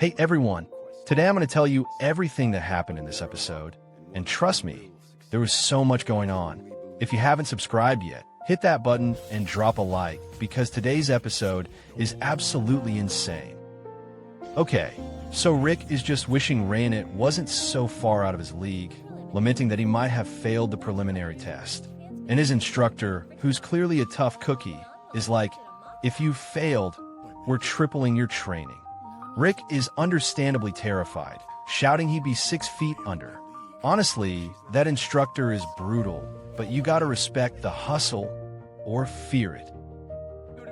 Hey everyone, today I'm going to tell you everything that happened in this episode. And trust me, there was so much going on. If you haven't subscribed yet, hit that button and drop a like because today's episode is absolutely insane. Okay, so Rick is just wishing Rayanit wasn't so far out of his league, lamenting that he might have failed the preliminary test. And his instructor, who's clearly a tough cookie, is like, if you failed, we're tripling your training. Rick is understandably terrified, shouting he'd be 6 feet under. Honestly, that instructor is brutal, but you gotta respect the hustle or fear it.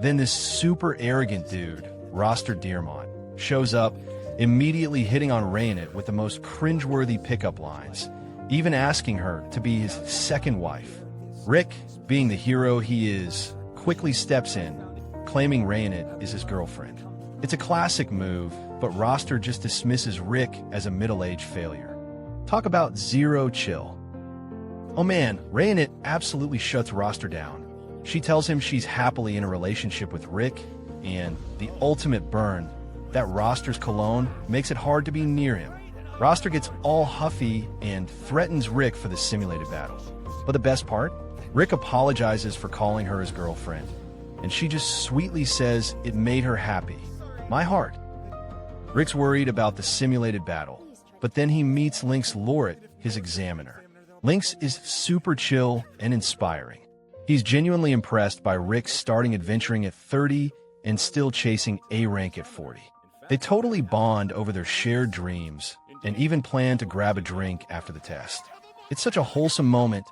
Then this super arrogant dude, Roster Dearmont, shows up, immediately hitting on Rayanit with the most cringeworthy pickup lines, even asking her to be his second wife. Rick, being the hero he is, quickly steps in, claiming Rayanit is his girlfriend. It's a classic move, but Roster just dismisses Rick as a middle-aged failure. Talk about zero chill. Oh man, Rayanit absolutely shuts Roster down. She tells him she's happily in a relationship with Rick, and the ultimate burn, that Roster's cologne makes it hard to be near him. Roster gets all huffy and threatens Rick for the simulated battle. But the best part? Rick apologizes for calling her his girlfriend, and she just sweetly says it made her happy. My heart. Rick's worried about the simulated battle, but then he meets Link's Lorit, his examiner. Link's is super chill and inspiring. He's genuinely impressed by Rick's starting adventuring at 30 and still chasing A rank at 40. They totally bond over their shared dreams and even plan to grab a drink after the test. It's such a wholesome moment.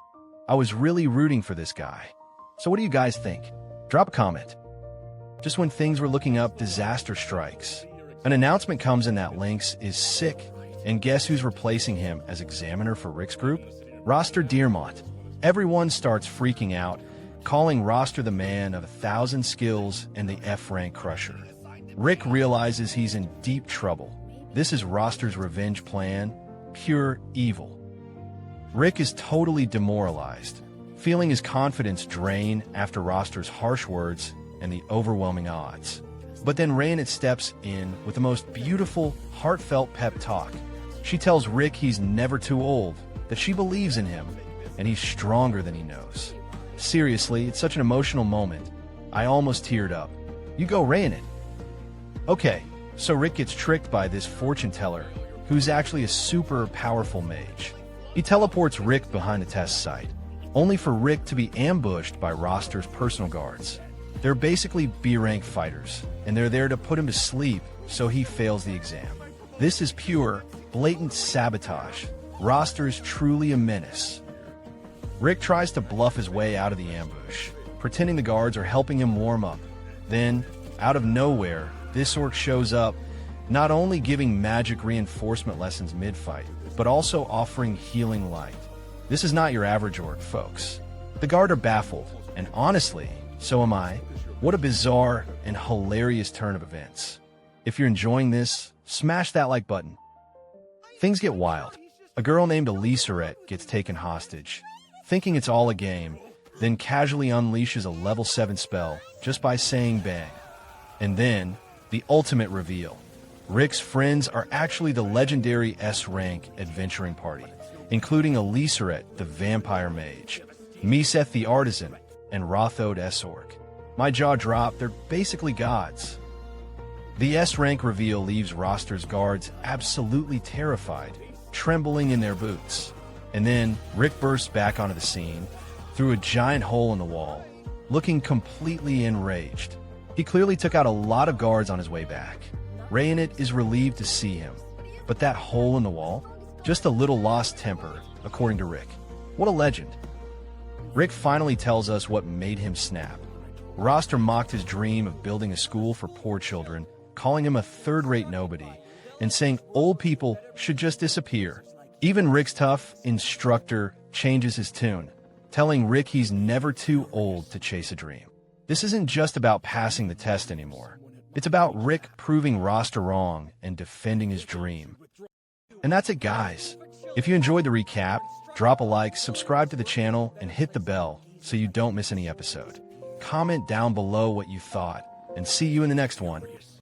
I was really rooting for this guy. So what do you guys think? Drop a comment. Just when things were looking up, disaster strikes. An announcement comes in that Link's is sick, and guess who's replacing him as examiner for Rick's group? Roster Dearmont. Everyone starts freaking out, calling Roster the man of 1,000 skills and the F-rank crusher. Rick realizes he's in deep trouble. This is Roster's revenge plan, pure evil. Rick is totally demoralized, feeling his confidence drain after Roster's harsh words and the overwhelming odds. But then Rayanit steps in with the most beautiful, heartfelt pep talk. She tells Rick he's never too old, that she believes in him, and he's stronger than he knows. Seriously, it's such an emotional moment. I almost teared up. You go, Rayanit. Okay, so Rick gets tricked by this fortune teller, who's actually a super powerful mage. He teleports Rick behind the test site, only for Rick to be ambushed by Roster's personal guards. They're basically B-rank fighters, and they're there to put him to sleep so he fails the exam. This is pure, blatant sabotage. Roster is truly a menace. Rick tries to bluff his way out of the ambush, pretending the guards are helping him warm up. Then, out of nowhere, this orc shows up, not only giving magic reinforcement lessons mid-fight, but also offering healing light. This is not your average orc, folks. The guard are baffled, and honestly, so am I. What a bizarre and hilarious turn of events. If you're enjoying this, smash that like button. Things get wild. A girl named Eliseret gets taken hostage, thinking it's all a game, then casually unleashes a level 7 spell just by saying bang. And then, the ultimate reveal. Rick's friends are actually the legendary S-rank adventuring party, including Eliseret, the vampire mage, Meseth the artisan, and Rothode S-orc. My jaw dropped, they're basically gods. The S-rank reveal leaves Roster's guards absolutely terrified, trembling in their boots. And then Rick bursts back onto the scene, through a giant hole in the wall, looking completely enraged. He clearly took out a lot of guards on his way back. Rayanit is relieved to see him, but that hole in the wall? Just a little lost temper, according to Rick. What a legend. Rick finally tells us what made him snap. Roster mocked his dream of building a school for poor children, calling him a third-rate nobody, and saying old people should just disappear. Even Rick's tough instructor changes his tune, telling Rick he's never too old to chase a dream. This isn't just about passing the test anymore. It's about Rick proving Roster wrong and defending his dream. And that's it, guys. If you enjoyed the recap, drop a like, subscribe to the channel, and hit the bell so you don't miss any episode. Comment down below what you thought, and see you in the next one.